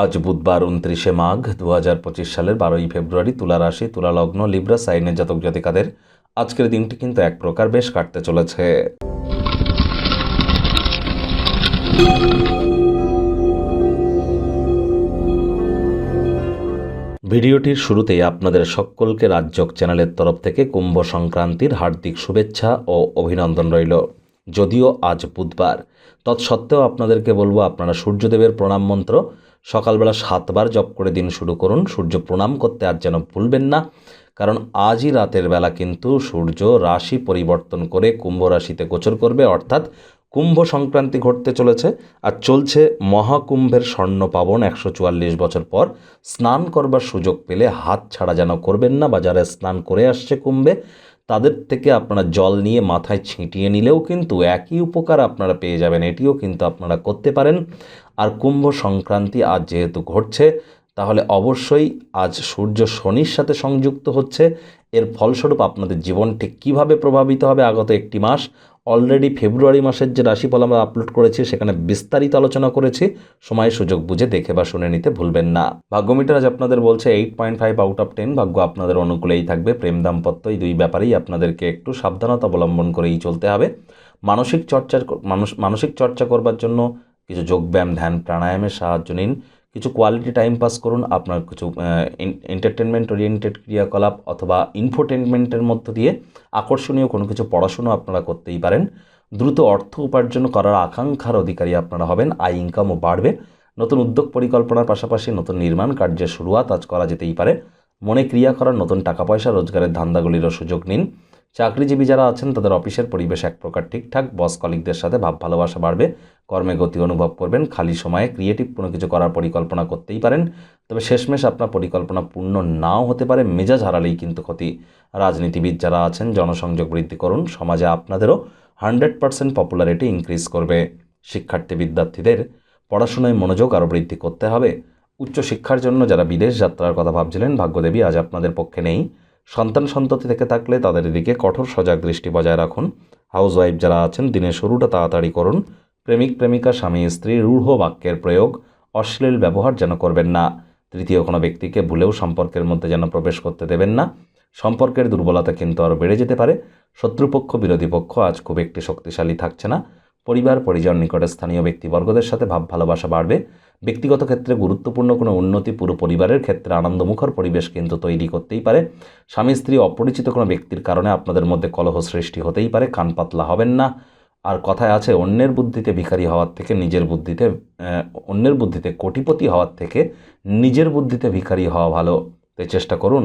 আজ বুধবার ২৯শে মাঘ ২০২৫ সালের ১২ই ফেব্রুয়ারি। তুলা রাশি, তুলা লগ্ন, লিব্রা সাইনের জাতক জাতিকাদের আজকের দিনটি কিন্তু এক প্রকার বেশ কাটতে চলেছে। ভিডিওটির শুরুতেই আপনাদের সকলকে রাজযোগ চ্যানেলের তরফ থেকে কুম্ভ সংক্রান্তির হার্দিক শুভেচ্ছা ও অভিনন্দন রইল। যদিও আজ বুধবার, তৎসত্ত্বেও আপনাদেরকে বলবো আপনারা সূর্যদেবের প্রণাম মন্ত্র সকালবেলা 7 বার জপ করে দিন শুরু করুন। সূর্য প্রণাম করতে আর যেন ভুলবেন না, কারণ আজই রাতের বেলা কিন্তু সূর্য রাশি পরিবর্তন করে কুম্ভ রাশিতে গোচর করবে, অর্থাৎ কুম্ভ সংক্রান্তি ঘটতে চলেছে। আর চলছে মহাকুম্ভের স্বর্ণ পাবন। 144 বছর পর স্নান করবার সুযোগ পেলে হাত ছাড়া যেন করবেন না, বা যারা স্নান করে আসছে কুম্ভে তাদের থেকে আপনারা জল নিয়ে মাথায় ছিটিয়ে নিলেও কিন্তু একই উপকার আপনারা পেয়ে যাবেন। এটিও কিন্তু আপনারা করতে পারেন। আর কুম্ভ সংক্রান্তি আজ যেহেতু ঘটছে, তাহলে অবশ্যই আজ সূর্য শনির সাথে সংযুক্ত হচ্ছে। এর ফলস্বরূপ আপনাদের জীবন ঠিক কীভাবে প্রভাবিত হবে আগত একটি মাস, অলরেডি ফেব্রুয়ারি মাসের যে রাশিফল আমরা আপলোড করেছি সেখানে বিস্তারিত আলোচনা করেছি। সময় সুযোগ বুঝে দেখে বা শুনে নিতে ভুলবেন না। ভাগ্যমিটার আজ আপনাদের বলছে 8.5 আউট অফ 10। ভাগ্য আপনাদের অনুকূলেই থাকবে। প্রেম দাম্পত্য এই দুই ব্যাপারেই আপনাদেরকে একটু সাবধানতা অবলম্বন করেই চলতে হবে। মানসিক চর্চা করবার জন্য কিছু যোগব্যায়াম, ধ্যান, প্রাণায়ামের সাহায্য নিন। কিছু কোয়ালিটি টাইম পাস করুন। আপনার কিছু এন্টারটেনমেন্ট ওরিয়েন্টেড ক্রিয়াকলাপ অথবা ইনফোটেনমেন্টের মধ্য দিয়ে আকর্ষণীয় কোনো কিছু পড়াশুনো আপনারা করতেই পারেন। দ্রুত অর্থ উপার্জন করার আকাঙ্ক্ষার অধিকারী আপনারা হবেন। আয় ইনকামও বাড়বে। নতুন উদ্যোগ পরিকল্পনার পাশাপাশি নতুন নির্মাণ কার্যের শুরুয়াত আজ করা যেতেই পারে। মনে ক্রিয়া করার, নতুন টাকা পয়সা রোজগারের ধান্দাগুলিরও সুযোগ নিন। চাকরিজীবী যারা আছেন তাদের অফিসের পরিবেশ এক প্রকার ঠিকঠাক। বস কলিগদের সাথে ভাব ভালোবাসা বাড়বে। কর্মে গতি অনুভব করবেন। খালি সময়ে ক্রিয়েটিভ কোনো কিছু করার পরিকল্পনা করতেই পারেন, তবে শেষমেশ আপনার পরিকল্পনা পূর্ণ নাও হতে পারে। মেজাজ হারালেই কিন্তু ক্ষতি। রাজনীতিবিদ যারা আছেন জনসংযোগ বৃদ্ধি করুন। সমাজে আপনাদেরও 100% পপুলারিটি ইনক্রিজ করবে। শিক্ষার্থী বিদ্যার্থীদের পড়াশোনায় মনোযোগ আরও বৃদ্ধি করতে হবে। উচ্চশিক্ষার জন্য যারা বিদেশ যাত্রার কথা ভাবছিলেন, ভাগ্যদেবী আজ আপনাদের পক্ষে নেই। সন্ততি থেকে থাকলে তাদের দিকে কঠোর সজাগ দৃষ্টি বজায় রাখুন। হাউসওয়াইফ যারা আছেন দিনের শুরুটা তাড়াতাড়ি করুন। প্রেমিক প্রেমিকা, স্বামী স্ত্রী রূঢ় বাক্যের প্রয়োগ, অশ্লীল ব্যবহার যেন করবেন না। তৃতীয় কোনো ব্যক্তিকে ভুলেও সম্পর্কের মধ্যে যেন প্রবেশ করতে দেবেন না। সম্পর্কের দুর্বলতা কিন্তু আরও বেড়ে যেতে পারে। শত্রুপক্ষ, বিরোধী পক্ষ আজ খুব একটি শক্তিশালী থাকছে না। পরিবার পরিজন, নিকটে স্থানীয় ব্যক্তিবর্গদের সাথে ভাব ভালোবাসা বাড়বে। ব্যক্তিগত ক্ষেত্রে গুরুত্বপূর্ণ কোনো উন্নতি পুরো পরিবারের ক্ষেত্রে আনন্দমুখর পরিবেশ কিন্তু তৈরি করতেই পারে। স্বামী স্ত্রী অপরিচিত কোনো ব্যক্তির কারণে আপনাদের মধ্যে কলহ সৃষ্টি হতেই পারে। কান পাতলা হবেন না। আর কথায় আছে, অন্যের বুদ্ধিতে ভিখারি হওয়ার থেকে অন্যের বুদ্ধিতে কোটিপতি হওয়ার থেকে নিজের বুদ্ধিতে ভিখারি হওয়া ভালো। তাই চেষ্টা করুন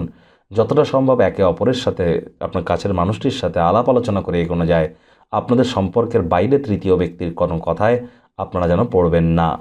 যতটা সম্ভব একে অপরের সাথে, আপনার কাছের মানুষটির সাথে আলাপ আলোচনা করে এগোনো যায়। আপনাদের সম্পর্কের বাইরে তৃতীয় ব্যক্তির কোনো কথায় আপনারা যেন পড়বেন না।